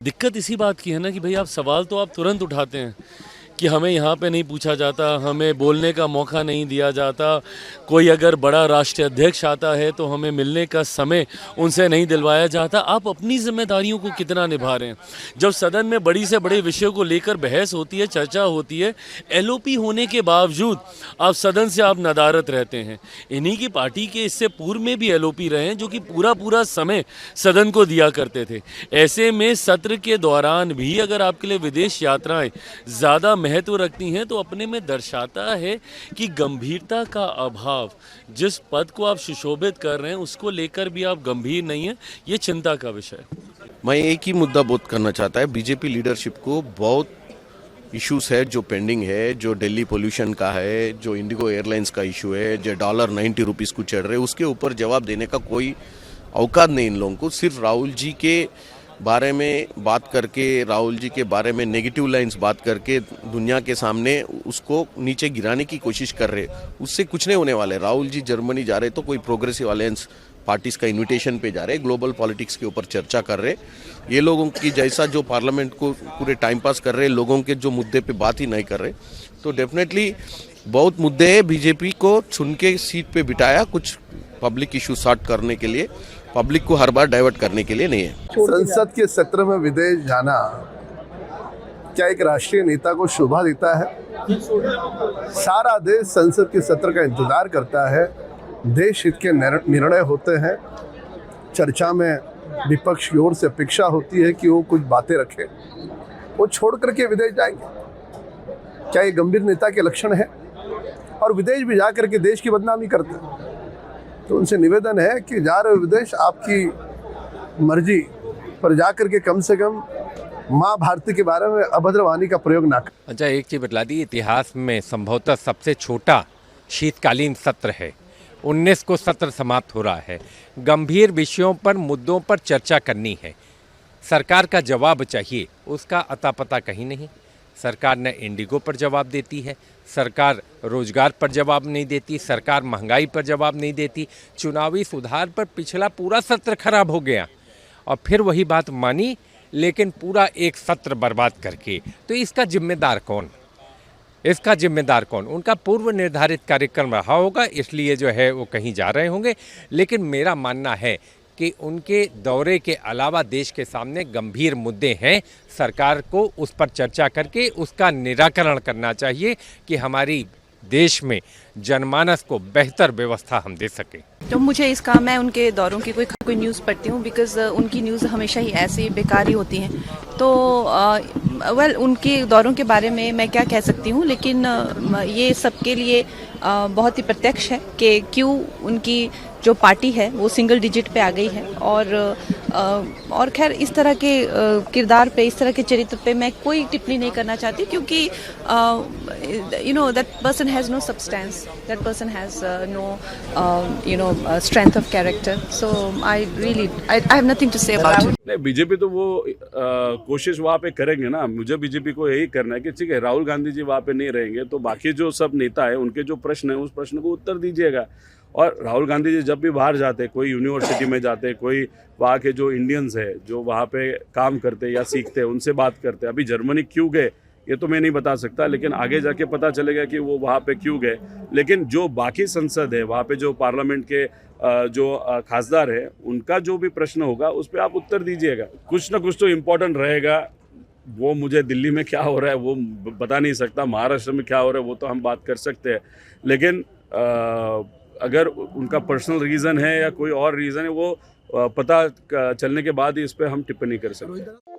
दिक्कत इसी बात की है ना कि भाई आप सवाल तो आप तुरंत उठाते हैं कि हमें यहाँ पे नहीं पूछा जाता, हमें बोलने का मौका नहीं दिया जाता। कोई अगर बड़ा राष्ट्रीय अध्यक्ष आता है तो हमें मिलने का समय उनसे नहीं दिलवाया जाता। आप अपनी जिम्मेदारियों को कितना निभा रहे हैं? जब सदन में बड़ी से बड़े विषयों को लेकर बहस होती है, चर्चा होती है, एलओपी होने के बावजूद आप सदन से आप नदारत रहते हैं। इन्हीं की पार्टी के इससे पूर्व में भी एलओपी रहे हैं जो कि पूरा पूरा समय सदन को दिया करते थे। ऐसे में सत्र के दौरान भी अगर आपके लिए विदेश यात्राएं ज़्यादा महत्व रखती हैं तो अपने में दर्शाता है कि गंभीरता का अभाव, जिस पद को आप सुशोभित कर रहे हैं उसको लेकर भी आप गंभीर नहीं हैं। ये चिंता का विषय है। मैं एक ही मुद्दा बोध करना चाहता है, बीजेपी लीडरशिप को बहुत इश्यूज है जो पेंडिंग है, जो दिल्ली पोल्यूशन का है, जो इंडिगो एयरलाइंस का इशू है, जो डॉलर 90 रुपीज़ को चढ़ रहे, उसके ऊपर जवाब देने का कोई औकात नहीं इन लोगों को। सिर्फ राहुल जी के बारे में बात करके, राहुल जी के बारे में नेगेटिव लाइंस बात करके दुनिया के सामने उसको नीचे गिराने की कोशिश कर रहे, उससे कुछ नहीं होने वाले। राहुल जी जर्मनी जा रहे तो कोई प्रोग्रेसिव अलायंस पार्टीज का इनविटेशन पे जा रहे, ग्लोबल पॉलिटिक्स के ऊपर चर्चा कर रहे। ये लोगों की जैसा जो पार्लियामेंट को पूरे टाइम पास कर रहे, लोगों के जो मुद्दे पे बात ही नहीं कर रहे, तो डेफिनेटली बहुत मुद्दे हैं। बीजेपी को चुन के सीट पे बिठाया कुछ पब्लिक इशू सॉर्ट करने के लिए, पब्लिक को हर बार डाइवर्ट करने के लिए नहीं है। संसद के सत्र में विदेश जाना क्या एक राष्ट्रीय नेता को शोभा देता है? सारा देश संसद के सत्र का इंतजार करता है, देश हित के निर्णय होते हैं, चर्चा में विपक्ष की ओर से अपेक्षा होती है कि वो कुछ बातें रखें, वो छोड़ करके विदेश जाएंगे। क्या ये गंभीर नेता के लक्षण है? और विदेश भी जा करके देश की बदनामी करते हैं। तो उनसे निवेदन है कि जा रहे विदेश, आपकी मर्जी, पर जा करके कम से कम माँ भारती के बारे में अभद्र वाणी का प्रयोग ना करें। अच्छा, एक चीज़ बतला दी, इतिहास में संभवतः सबसे छोटा शीतकालीन सत्र है। 19 को सत्र समाप्त हो रहा है। गंभीर विषयों पर, मुद्दों पर चर्चा करनी है, सरकार का जवाब चाहिए, उसका अता पता कहीं नहीं। सरकार न इंडिगो पर जवाब देती है, सरकार रोजगार पर जवाब नहीं देती, सरकार महंगाई पर जवाब नहीं देती, चुनावी सुधार पर पिछला पूरा सत्र खराब हो गया और फिर वही बात मानी, लेकिन पूरा एक सत्र बर्बाद करके। तो इसका जिम्मेदार कौन? इसका जिम्मेदार कौन? उनका पूर्व निर्धारित कार्यक्रम रहा होगा, इसलिए जो है वो कहीं जा रहे होंगे। लेकिन मेरा मानना है कि उनके दौरे के अलावा देश के सामने गंभीर मुद्दे हैं, सरकार को उस पर चर्चा करके उसका निराकरण करना चाहिए कि हमारी देश में जनमानस को बेहतर व्यवस्था हम दे सकें। तो मुझे इसका, मैं उनके दौरों की कोई न्यूज़ पढ़ती हूँ, बिकॉज़ उनकी न्यूज़ हमेशा ही ऐसी बेकार ही होती हैं। तो उनके दौरों के बारे में मैं क्या कह सकती हूँ, लेकिन ये सबके लिए बहुत ही प्रत्यक्ष है कि क्यों उनकी जो पार्टी है वो सिंगल डिजिट पे आ गई है। और खैर, इस तरह के किरदार पे, इस तरह के चरित्र पे मैं कोई टिप्पणी नहीं करना चाहती, क्योंकि that person has no substance, that person has no strength of character, so I have nothing to say about it. नहीं, बीजेपी तो वो कोशिश वहाँ पे करेंगे ना। मुझे बीजेपी को यही करना है कि ठीक है, राहुल गांधी जी वहाँ पे नहीं रहेंगे तो बाकी जो सब नेता है उनके जो प्रश्न है उस प्रश्न को उत्तर दीजिएगा। और राहुल गांधी जी जब भी बाहर जाते, कोई यूनिवर्सिटी में जाते, कोई वहाँ के जो इंडियंस है जो वहाँ पे काम करते या सीखते, उनसे बात करते। अभी जर्मनी क्यों गए ये तो मैं नहीं बता सकता, लेकिन आगे जाके पता चलेगा कि वो वहाँ पे क्यों गए। लेकिन जो बाकी संसद है, वहाँ पे जो पार्लियामेंट के जो खासदार है, उनका जो भी प्रश्न होगा उस पर आप उत्तर दीजिएगा। कुछ ना कुछ तो इम्पोर्टेंट रहेगा। वो मुझे दिल्ली में क्या हो रहा है वो बता नहीं सकता, महाराष्ट्र में क्या हो रहा है वो तो हम बात कर सकते हैं, लेकिन अगर उनका पर्सनल रीज़न है या कोई और रीज़न है, वो पता चलने के बाद ही इस पर हम टिप्पणी कर सकते हैं।